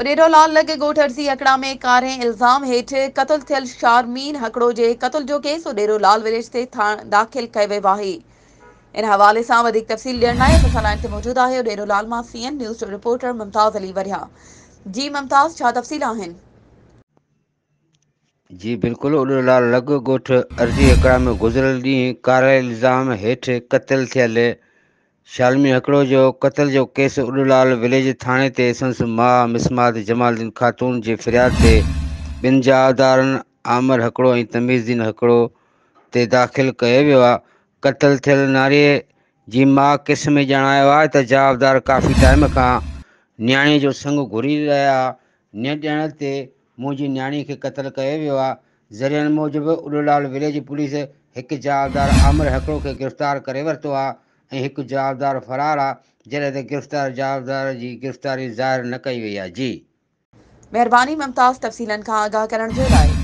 उॾेरोलाल लॻे ॻोठ अर्ज़ी अकड़ा में कारे इल्ज़ाम हेठि क़तल थियल शारमीन हकड़ो जे क़तल जो केस उॾेरोलाल विलेज ते दाख़िल कयो वियो आहे। इन हवाले सां वधीक तफ़सील ॾियण लाइ असां लाइन ते मौजूद आहे उॾेरोलाल मां सीएन न्यूज़ जो रिपोर्टर मुमताज़ अली वरिया। जी मुमताज़, छा तफ़सील आहिनि? जी बिल्कुलु, उॾेरोलाल लॻ ॻोठ अर्ज़ी अकड़ा में गुज़िरियल ॾींहुं कारे इल्ज़ाम हेठि क़तल थियल शालमी हकड़ो जो क़तल जो केस उॾेरोलाल विलेज थाणे ते संस माउ मिसमात जमालुद्दीन ख़ातून जी फ़रियाद ते ॿिनि जावदारनि आमिर हकड़ो ऐं तमीज़ुद्दीन हकड़ो ते दाख़िल कयो वियो आहे। क़तल थियल नारीअ जी माउ केस में ॼाणायो आहे त जावदार काफ़ी टाइम खां न्याणी जो संग घुरी रहिया। न ॾियण ते मुंहिंजी न्याणी खे क़तल कयो वियो आहे। ज़रियनि मूजिबि उॾेरोलाल विलेज पुलिस हिकु जावदार आमिर हकड़ो खे गिरफ़्तार करे वरितो आहे ऐं हिकु जावदार फ़रार आहे, जॾहिं त गिरफ़्तार जावदार जी गिरफ़्तारी ज़ाहिर न कई वई आहे। जी महिरबानी मुमताज़, तफ़सीलनि खां आगाह करण जे लाइ।